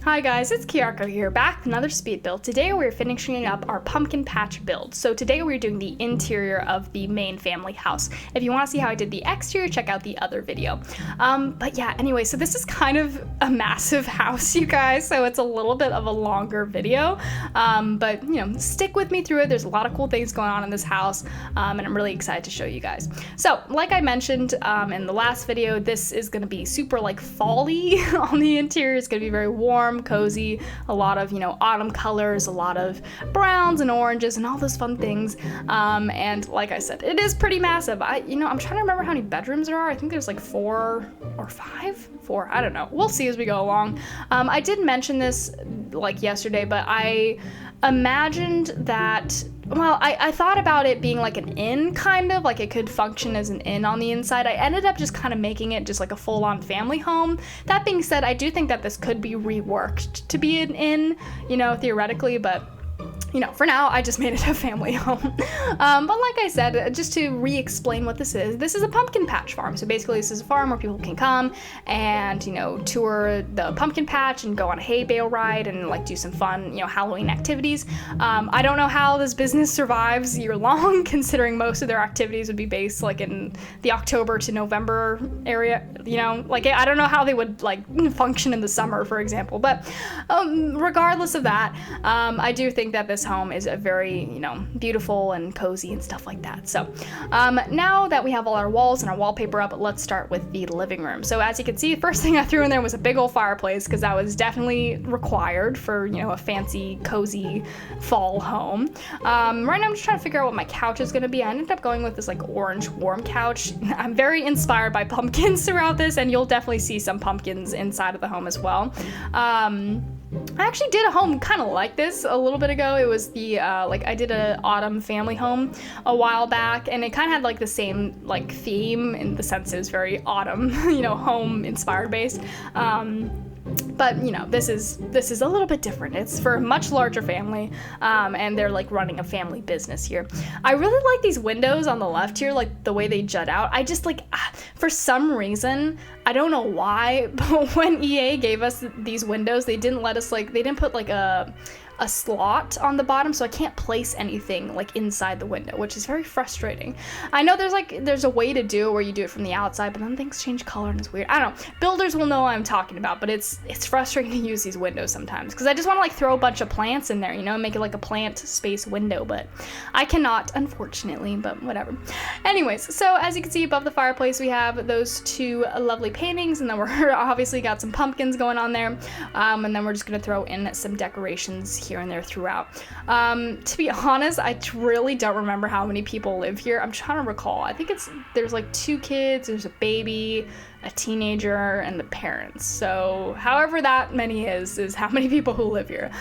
Hi guys, it's Kiyako here, back with another speed build. Today we're finishing up our pumpkin patch build. So today we're doing the interior of the main family house. If you want to see how I did the exterior, check out the other video. But yeah, anyway, so this is kind of a massive house, you guys, so it's a little bit of a longer video. But you know, stick with me through it. There's a lot of cool things going on in this house, and I'm really excited to show you guys. So, like I mentioned in the last video, this is going to be super like fall-y on the interior. It's going to be very warm, cozy, a lot of, you know, autumn colors, a lot of browns and oranges and all those fun things. And like I said, it is pretty massive. I'm trying to remember how many bedrooms there are. I think there's like 4 or 5? 4, I don't know. We'll see as we go along. I did mention this like yesterday, but I imagined that, well, I thought about it being like an inn, kind of, like it could function as an inn on the inside. I ended up just kind of making it just like a full-on family home. That being said, I do think that this could be reworked to be an inn, you know, theoretically, but you know, for now, I just made it a family home. But like I said, just to re-explain what this is a pumpkin patch farm. So basically, this is a farm where people can come and, you know, tour the pumpkin patch and go on a hay bale ride and like do some fun, you know, Halloween activities. I don't know how this business survives year long, considering most of their activities would be based like in the October to November area, you know, like I don't know how they would like function in the summer, for example. But regardless of that, I do think that this home is a very, you know, beautiful and cozy and stuff like that. So now that we have all our walls and our wallpaper up, let's start with the living room. So as you can see, the first thing I threw in there was a big old fireplace, because that was definitely required for, you know, a fancy, cozy fall home. Right now I'm just trying to figure out what my couch is going to be. I ended up going with this like orange warm couch. I'm very inspired by pumpkins throughout this, and you'll definitely see some pumpkins inside of the home as well. I actually did a home kind of like this a little bit ago. It was the, like I did an autumn family home a while back, and it kind of had like the same like theme in the sense it was very autumn, you know, home inspired based. But you know, this is a little bit different. It's for a much larger family, and they're like running a family business here. I really like these windows on the left here, like the way they jut out. I just like, for some reason, I don't know why, but when EA gave us these windows, they didn't let us like, they didn't put like a slot on the bottom, so I can't place anything like inside the window, which is very frustrating. I know there's a way to do it where you do it from the outside, but then things change color and it's weird. I don't know. Builders will know what I'm talking about, but it's frustrating to use these windows sometimes, because I just want to like throw a bunch of plants in there, you know, and make it like a plant space window, but I cannot, unfortunately, but whatever. Anyways, so as you can see above the fireplace, we have those 2 lovely paintings, and then we're obviously got some pumpkins going on there, and then we're just gonna throw in some decorations here and there throughout. To be honest, I really don't remember how many people live here. I'm trying to recall. I think there's like 2 kids, there's a baby, a teenager, and the parents. So however that many is how many people who live here.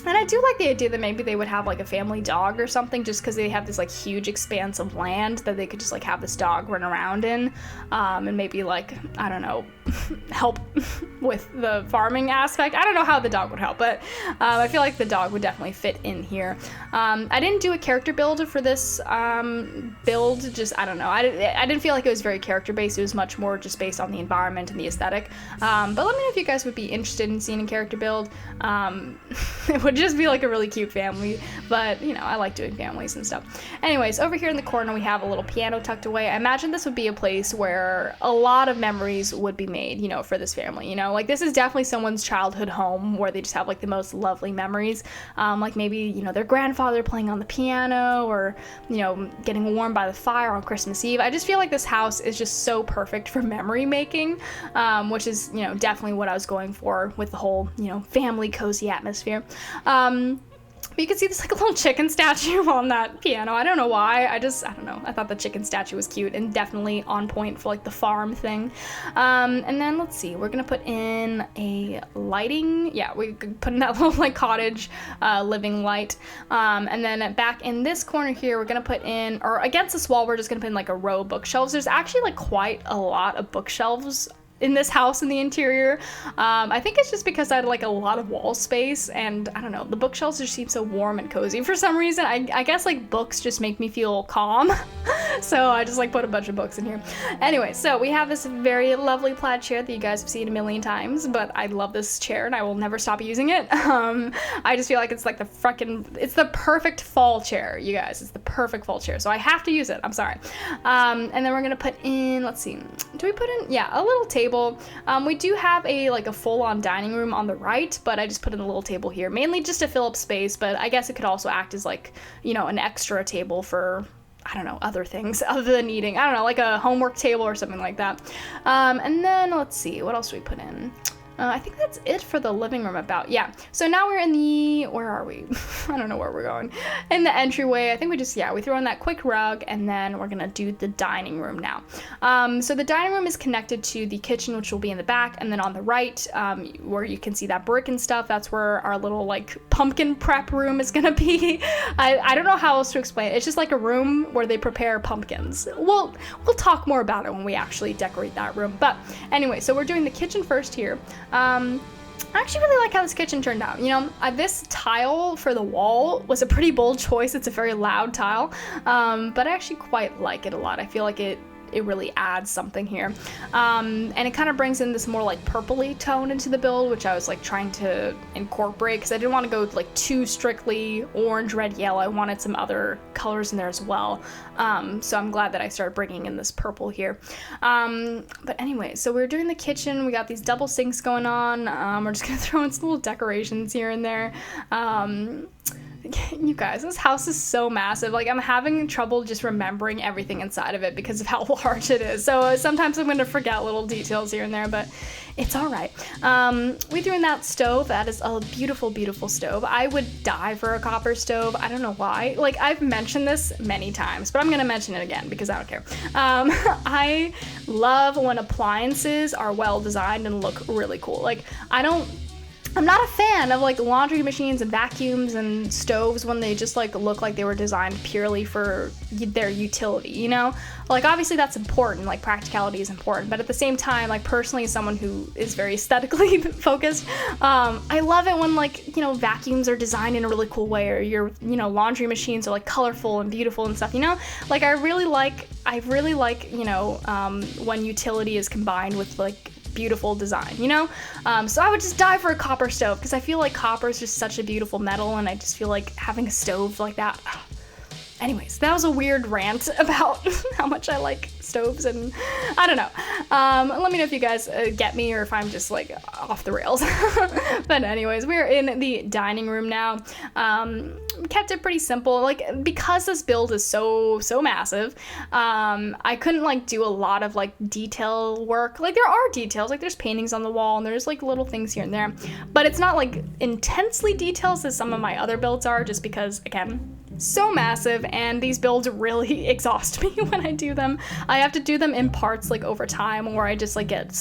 And I do like the idea that maybe they would have like a family dog or something, just because they have this like huge expanse of land that they could just like have this dog run around in, and maybe like, I don't know, help with the farming aspect. I don't know how the dog would help, but I feel like the dog would definitely fit in here. I didn't do a character build for this build, just, I don't know. I didn't feel like it was very character based. It was much more just based on the environment and the aesthetic. But let me know if you guys would be interested in seeing a character build. It would just be like a really cute family, but you know, I like doing families and stuff. Anyways, over here in the corner we have a little piano tucked away. I imagine this would be a place where a lot of memories would be made, you know, for this family. You know, like this is definitely someone's childhood home where they just have like the most lovely memories, like maybe, you know, their grandfather playing on the piano, or, you know, getting warmed by the fire on Christmas Eve. I just feel like this house is just so perfect for memory making, which is, you know, definitely what I was going for with the whole, you know, family cozy atmosphere. But you can see there's like a little chicken statue on that piano. I don't know why. I don't know. I thought the chicken statue was cute and definitely on point for like the farm thing. And then let's see, we're gonna put in a lighting. Yeah, we could put in that little like cottage living light. And then back in this corner here, we're gonna put in, or against this wall, we're just gonna put in like a row of bookshelves. There's actually like quite a lot of bookshelves in this house in the interior. I think it's just because I had like a lot of wall space, and I don't know, the bookshelves just seem so warm and cozy for some reason. I guess like books just make me feel calm. So I just like put a bunch of books in here. Anyway, so we have this very lovely plaid chair that you guys have seen a million times, but I love this chair and I will never stop using it. I just feel like it's like it's the perfect fall chair, you guys. It's the perfect fall chair. So I have to use it. I'm sorry. And then we're gonna put in, let's see, do we put in, yeah, a little table. We do have a full-on dining room on the right, but I just put in a little table here, mainly just to fill up space, but I guess it could also act as like, you know, an extra table for, I don't know, other things other than eating. I don't know, like a homework table or something like that. And then let's see, what else do we put in? I think that's it for the living room about. Yeah. So now we're in the, where are we? I don't know where we're going. In the entryway. I think we just, yeah, we throw in that quick rug and then we're going to do the dining room now. So the dining room is connected to the kitchen, which will be in the back. And then on the right, where you can see that brick and stuff, that's where our little like pumpkin prep room is going to be. I don't know how else to explain it. It's just like a room where they prepare pumpkins. We'll talk more about it when we actually decorate that room. But anyway, so we're doing the kitchen first here. I actually really like how this kitchen turned out. You know, this tile for the wall was a pretty bold choice. It's a very loud tile, but I actually quite like it a lot. I feel like it really adds something here. And it kind of brings in this more like purpley tone into the build, which I was like trying to incorporate because I didn't want to go like too strictly orange, red, yellow. I wanted some other colors in there as well. So I'm glad that I started bringing in this purple here. But anyway, so we're doing the kitchen. We got these double sinks going on. We're just gonna throw in some little decorations here and there. You guys, this house is so massive. Like, I'm having trouble just remembering everything inside of it because of how large it is. So sometimes I'm going to forget little details here and there, but it's all right. We threw in that stove. That is a beautiful, beautiful stove. I would die for a copper stove. I don't know why. Like, I've mentioned this many times, but I'm going to mention it again because I don't care. I love when appliances are well designed and look really cool. Like, I'm not a fan of like laundry machines and vacuums and stoves when they just like look like they were designed purely for their utility, you know? Like, obviously that's important, like practicality is important, but at the same time, like personally as someone who is very aesthetically focused, I love it when like, you know, vacuums are designed in a really cool way, or your, you know, laundry machines are like colorful and beautiful and stuff, you know? Like, I really like, you know, when utility is combined with like beautiful design, you know? So I would just die for a copper stove because I feel like copper is just such a beautiful metal, and I just feel like having a stove like that. Anyways, that was a weird rant about how much I like stoves, and I don't know. Let me know if you guys get me or if I'm just like off the rails. But anyways, we're in the dining room now. Kept it pretty simple, like because this build is so massive. I couldn't like do a lot of like detail work. Like, there are details, like there's paintings on the wall and there's like little things here and there, but it's not like intensely details as some of my other builds are, just because again, so massive, and these builds really exhaust me when I do them. I have to do them in parts like over time, or I just like get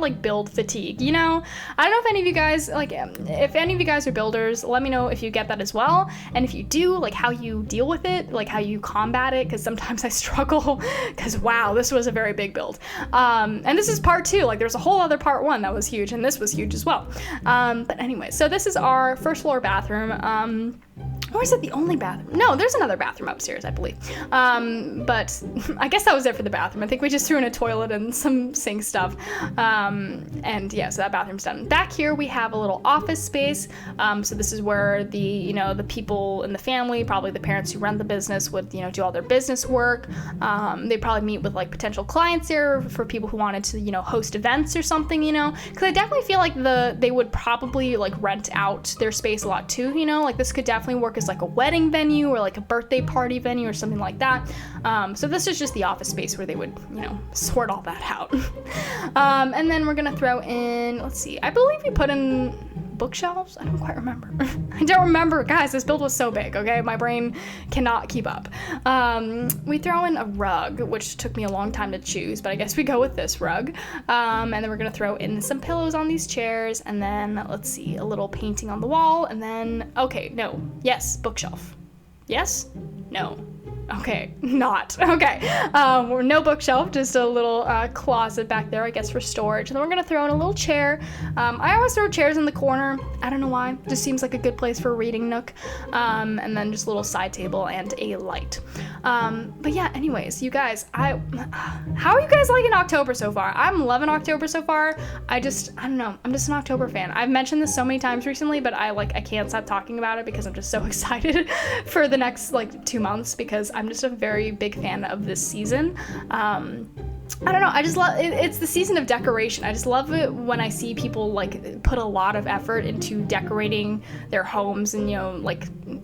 like build fatigue, you know? I don't know if any of you guys, like if any of you guys are builders, let me know if you get that as well, and if you do, like how you deal with it, like how you combat it, because sometimes I struggle because wow, this was a very big build. And this is part 2, like there's a whole other part 1 that was huge, and this was huge as well. But anyway, so this is our first floor bathroom. Or is it the only bathroom? No, there's another bathroom upstairs, I believe. But I guess that was it for the bathroom. I think we just threw in a toilet and some sink stuff. And yeah, so that bathroom's done. Back here we have a little office space. So this is where the, you know, the people in the family, probably the parents who run the business, would, you know, do all their business work. They probably meet with like potential clients here for people who wanted to, you know, host events or something, you know, because I definitely feel like they would probably like rent out their space a lot too, you know, like this could definitely work as like a wedding venue or like a birthday party venue or something like that. So this is just the office space where they would, you know, sort all that out. And then we're gonna throw in, let's see, I believe we put in bookshelves. I don't quite remember. I don't remember, guys, this build was so big, okay? My brain cannot keep up. We throw in a rug, which took me a long time to choose, but I guess we go with this rug. And then we're gonna throw in some pillows on these chairs, and then let's see, a little painting on the wall, and then, okay, no, yes, bookshelf. Yes? No. Okay, not. Okay. No bookshelf, just a little closet back there, I guess, for storage. And then we're going to throw in a little chair. I always throw chairs in the corner. I don't know why. Just seems like a good place for a reading nook. And then just a little side table and a light. But yeah, anyways, you guys, how are you guys liking October so far? I'm loving October so far. I don't know. I'm just an October fan. I've mentioned this so many times recently, but I can't stop talking about it because I'm just so excited for the next 2 months, because I'm just a very big fan of this season. I don't know, I just love it. It's the season of decoration. I just love it when I see people put a lot of effort into decorating their homes and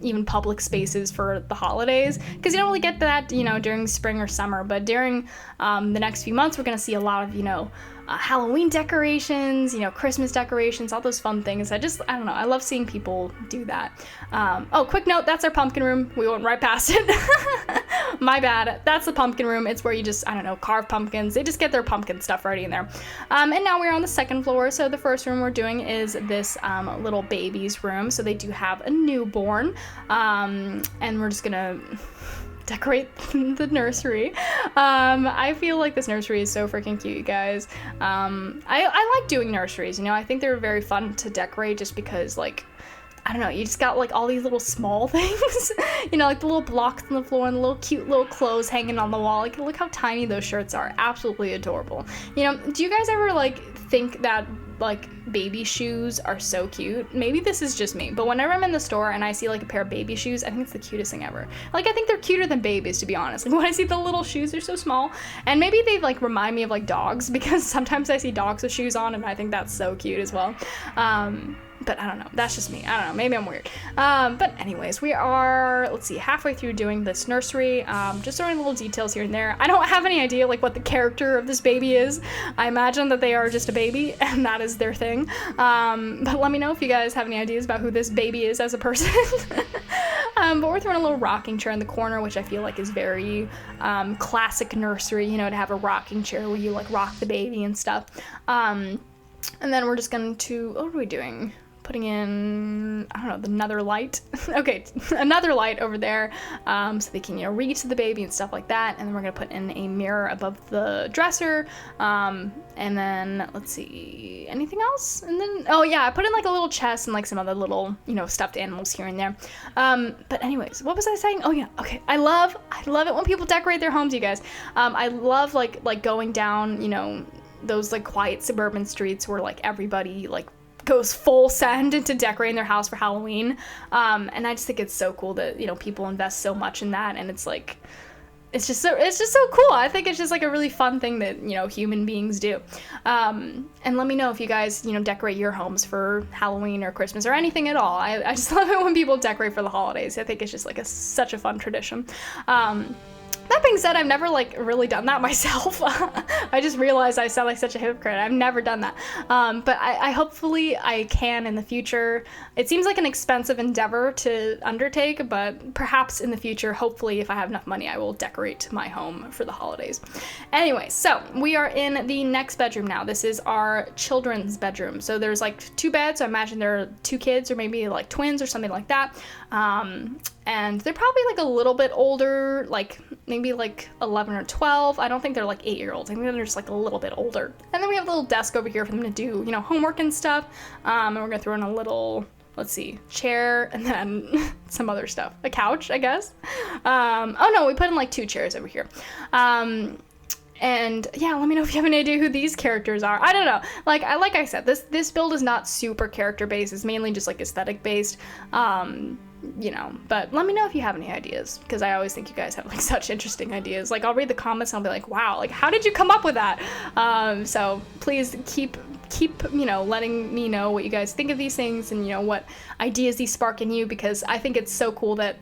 even public spaces for the holidays, because you don't really get that during spring or summer. But during the next few months, we're gonna see a lot of Halloween decorations, Christmas decorations, all those fun things. I don't know, I love seeing people do that. Quick note, that's our pumpkin room. We went right past it. My bad. That's the pumpkin room. It's where you just, carve pumpkins. They just get their pumpkin stuff ready in there. And now we're on the second floor. So the first room we're doing is this little baby's room. So they do have a newborn. And we're just gonna decorate the nursery. I feel like this nursery is so freaking cute, you guys. I like doing nurseries, I think they're very fun to decorate just because I don't know, you just got all these little small things, the little blocks on the floor and the little cute little clothes hanging on the wall. Look how tiny those shirts are. Absolutely adorable. Do you guys ever think that baby shoes are so cute? Maybe this is just me, but whenever I'm in the store and I see a pair of baby shoes, I think it's the cutest thing ever. I think they're cuter than babies, to be honest. When I see the little shoes, they're so small, and maybe they remind me of dogs, because sometimes I see dogs with shoes on and I think that's so cute as well. But I don't know, that's just me. I don't know, maybe I'm weird. But anyways, we are, halfway through doing this nursery. Just throwing little details here and there. I don't have any idea what the character of this baby is. I imagine that they are just a baby and that is their thing. But let me know if you guys have any ideas about who this baby is as a person. But we're throwing a little rocking chair in the corner, which I feel is very classic nursery, to have a rocking chair where you rock the baby and stuff. And then we're just going to, what are we doing? Putting in, I don't know, another light. Okay, another light over there, so they can, read to the baby and stuff like that. And then we're gonna put in a mirror above the dresser. And then, let's see, anything else? And then, oh yeah, I put in a little chest and some other little, stuffed animals here and there. But anyways, what was I saying? Oh yeah, okay. I love it when people decorate their homes, you guys. I love going down, those quiet suburban streets where everybody goes full send into decorating their house for Halloween. And I just think it's so cool that, people invest so much in that, and it's just so cool. I think it's just a really fun thing that, human beings do. And let me know if you guys, decorate your homes for Halloween or Christmas or anything at all. I just love it when people decorate for the holidays. I think it's just such a fun tradition. That being said, I've never really done that myself. I just realized I sound like such a hypocrite. I've never done that. But I hopefully I can in the future. It seems like an expensive endeavor to undertake, but perhaps in the future, hopefully if I have enough money, I will decorate my home for the holidays. Anyway, so we are in the next bedroom now. This is our children's bedroom. So there's 2 beds. So I imagine there are 2 kids or maybe twins or something like that. And they're probably a little bit older, maybe 11 or 12. I don't think they're 8-year-olds. I think they're just a little bit older. And then we have a little desk over here for them to do, homework and stuff. And we're gonna throw in a little, let's see, chair and then some other stuff. A couch, I guess. Oh no, we put in 2 chairs over here. And yeah, let me know if you have any idea who these characters are. I don't know. Like I said, this build is not super character based. It's mainly just aesthetic based. But let me know if you have any ideas, because I always think you guys have such interesting ideas. I'll read the comments and I'll be wow, how did you come up with that? So please keep letting me know what you guys think of these things and what ideas these spark in you, because I think it's so cool that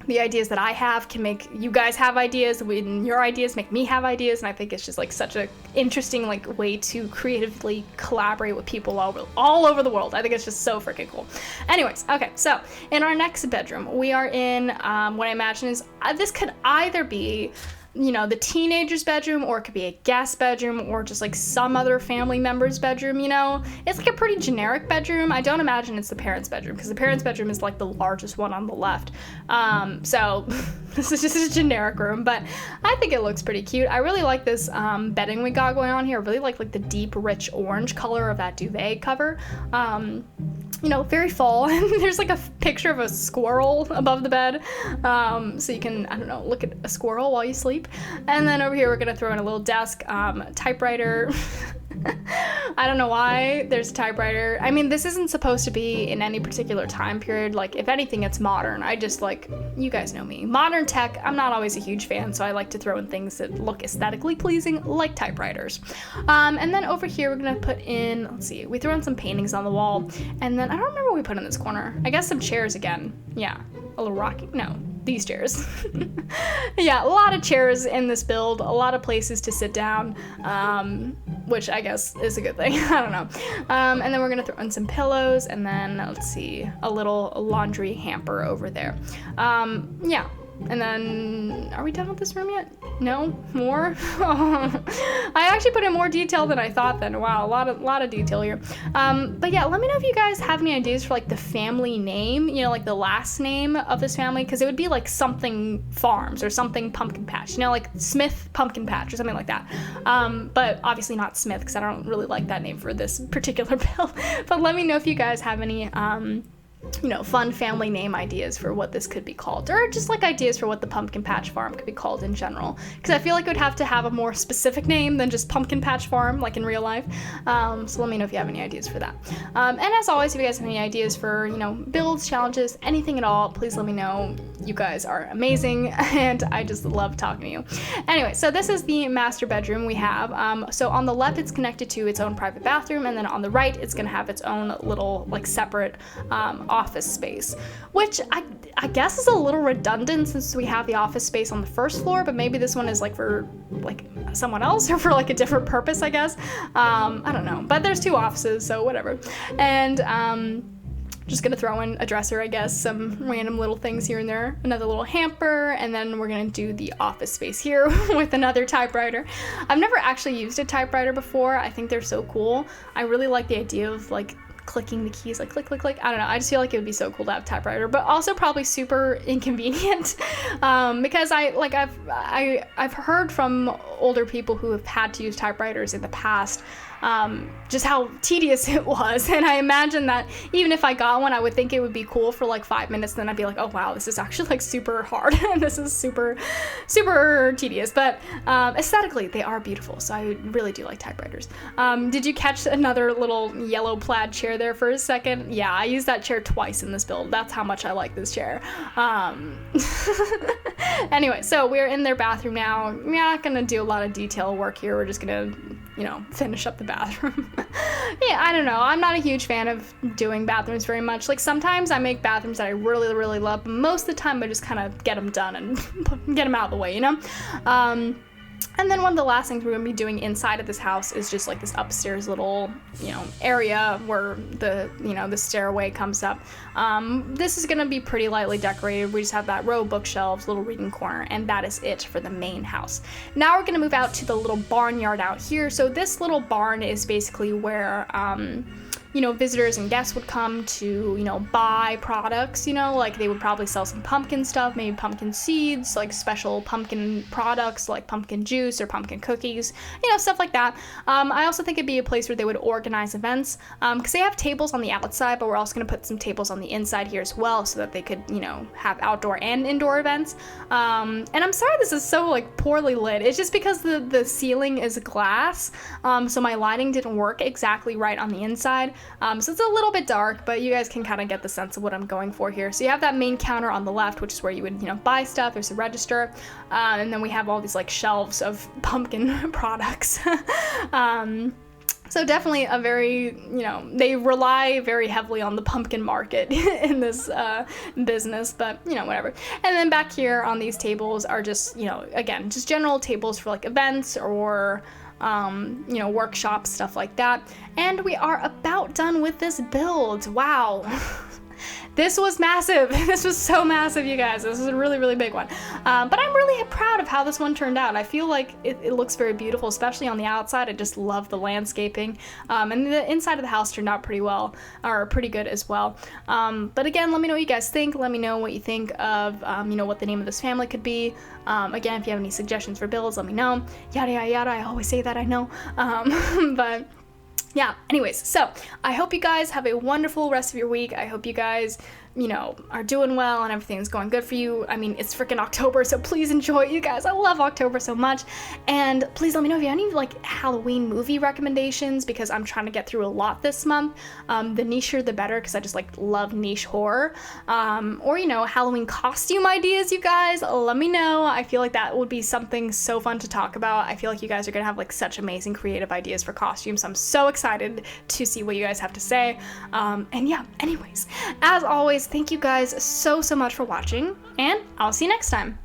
the ideas that I have can make you guys have ideas, and your ideas make me have ideas, and I think it's just such a interesting way to creatively collaborate with people all over the world. I think it's just so freaking cool. Anyways, okay, so in our next bedroom, we are in what I imagine is this could either be the teenager's bedroom, or it could be a guest bedroom, or just some other family member's bedroom. It's a pretty generic bedroom. I don't imagine it's the parents' bedroom, because the parents' bedroom is the largest one on the left. So This is just a generic room, but I think it looks pretty cute. I really like this bedding we got going on here. I really like the deep, rich orange color of that duvet cover. You know, very fall. There's like a picture of a squirrel above the bed. So you can, I don't know, look at a squirrel while you sleep. And then over here, we're gonna throw in a little desk, typewriter. I don't know why there's a typewriter. I mean, this isn't supposed to be in any particular time period. Like, if anything, it's modern. I just like, you guys know me. Modern tech, I'm not always a huge fan, so I like to throw in things that look aesthetically pleasing, like typewriters. And then over here, we're gonna put in, let's see, we threw in some paintings on the wall, and then I don't remember what we put in this corner. I guess some chairs again. Yeah, a little rocky, no. These chairs. Yeah, a lot of chairs in this build, a lot of places to sit down, which I guess is a good thing. I don't know. And then we're gonna throw in some pillows, and then let's see, a little laundry hamper over there. Yeah. And then, are we done with this room yet? No? More? I actually put in more detail than I thought then. Wow, a lot of detail here. But yeah, let me know if you guys have any ideas for like the family name, you know, like the last name of this family, because it would be like something Farms or something Pumpkin Patch, you know, like Smith Pumpkin Patch or something like that. But obviously not Smith, because I don't really like that name for this particular build. But let me know if you guys have any you know, fun family name ideas for what this could be called, or just like ideas for what the Pumpkin Patch Farm could be called in general, because I feel like it would have to have a more specific name than just Pumpkin Patch Farm, like in real life. So let me know if you have any ideas for that. And as always, if you guys have any ideas for, you know, builds, challenges, anything at all, please let me know. You guys are amazing, and I just love talking to you. Anyway, so this is the master bedroom we have. So on the left, it's connected to its own private bathroom, and then on the right, it's gonna have its own little like separate office space, which I guess is a little redundant since we have the office space on the first floor, but maybe this one is like for like someone else or for like a different purpose, I guess. I don't know, but there's two offices, so whatever. And just gonna throw in a dresser, I guess, some random little things here and there, another little hamper, and then we're gonna do the office space here with another typewriter. I've never actually used a typewriter before. I think they're so cool. I really like the idea of like clicking the keys, like click, click, click. I don't know. I just feel like it would be so cool to have a typewriter, but also probably super inconvenient because I've heard from older people who have had to use typewriters in the past just how tedious it was. And I imagine that even if I got one, I would think it would be cool for like 5 minutes. Then I'd be like, oh wow, this is actually like super hard and this is super, super tedious. But aesthetically, they are beautiful. So I really do like typewriters. Did you catch another little yellow plaid chair there for a second? Yeah, I used that chair twice in this build. That's how much I like this chair. Anyway, so we're in their bathroom now. We're not gonna do a lot of detail work here. We're just gonna, you know, finish up the bathroom. Yeah, I don't know. I'm not a huge fan of doing bathrooms very much. Like sometimes I make bathrooms that I really, really love, but most of the time I just kind of get them done and get them out of the way, you know? And then one of the last things we're gonna be doing inside of this house is just like this upstairs little, you know, area where the, you know, the stairway comes up. This is gonna be pretty lightly decorated. We just have that row of bookshelves, little reading corner, and that is it for the main house. Now we're gonna move out to the little barnyard out here. So this little barn is basically where, you know, visitors and guests would come to, you know, buy products, you know, like they would probably sell some pumpkin stuff, maybe pumpkin seeds, like special pumpkin products like pumpkin juice or pumpkin cookies, you know, stuff like that. I also think it'd be a place where they would organize events because they have tables on the outside, but we're also going to put some tables on the inside here as well so that they could, you know, have outdoor and indoor events. And I'm sorry this is so like poorly lit. It's just because the ceiling is glass, so my lighting didn't work exactly right on the inside. So it's a little bit dark, but you guys can kind of get the sense of what I'm going for here. So you have that main counter on the left, which is where you would, you know, buy stuff. There's a register, and then we have all these like shelves of pumpkin products. So definitely a very, you know, they rely very heavily on the pumpkin market in this business, but, you know, whatever. And then back here on these tables are just, you know, again, just general tables for like events or you know, workshops, stuff like that. And we are about done with this build. Wow. This was massive. This was so massive, you guys. This is a really, really big one. But I'm really proud of how this one turned out. I feel like it looks very beautiful, especially on the outside. I just love the landscaping. And the inside of the house turned out pretty well, or pretty good as well. But again, let me know what you guys think. Let me know what you think of, you know, what the name of this family could be. Again, if you have any suggestions for builds, let me know. Yada, yada, yada. I always say that, I know. But yeah, anyways, so I hope you guys have a wonderful rest of your week. I hope you guys, you know, are doing well and everything's going good for you. I mean, it's freaking October, so please enjoy it, you guys. I love October so much. And please let me know if you have any like Halloween movie recommendations, because I'm trying to get through a lot this month. The nicher the better, because I just like love niche horror. Or, you know, Halloween costume ideas, you guys. Let me know. I feel like that would be something so fun to talk about. I feel like you guys are gonna have like such amazing creative ideas for costumes. I'm so excited to see what you guys have to say. And yeah, anyways, as always, thank you guys so much for watching, and I'll see you next time.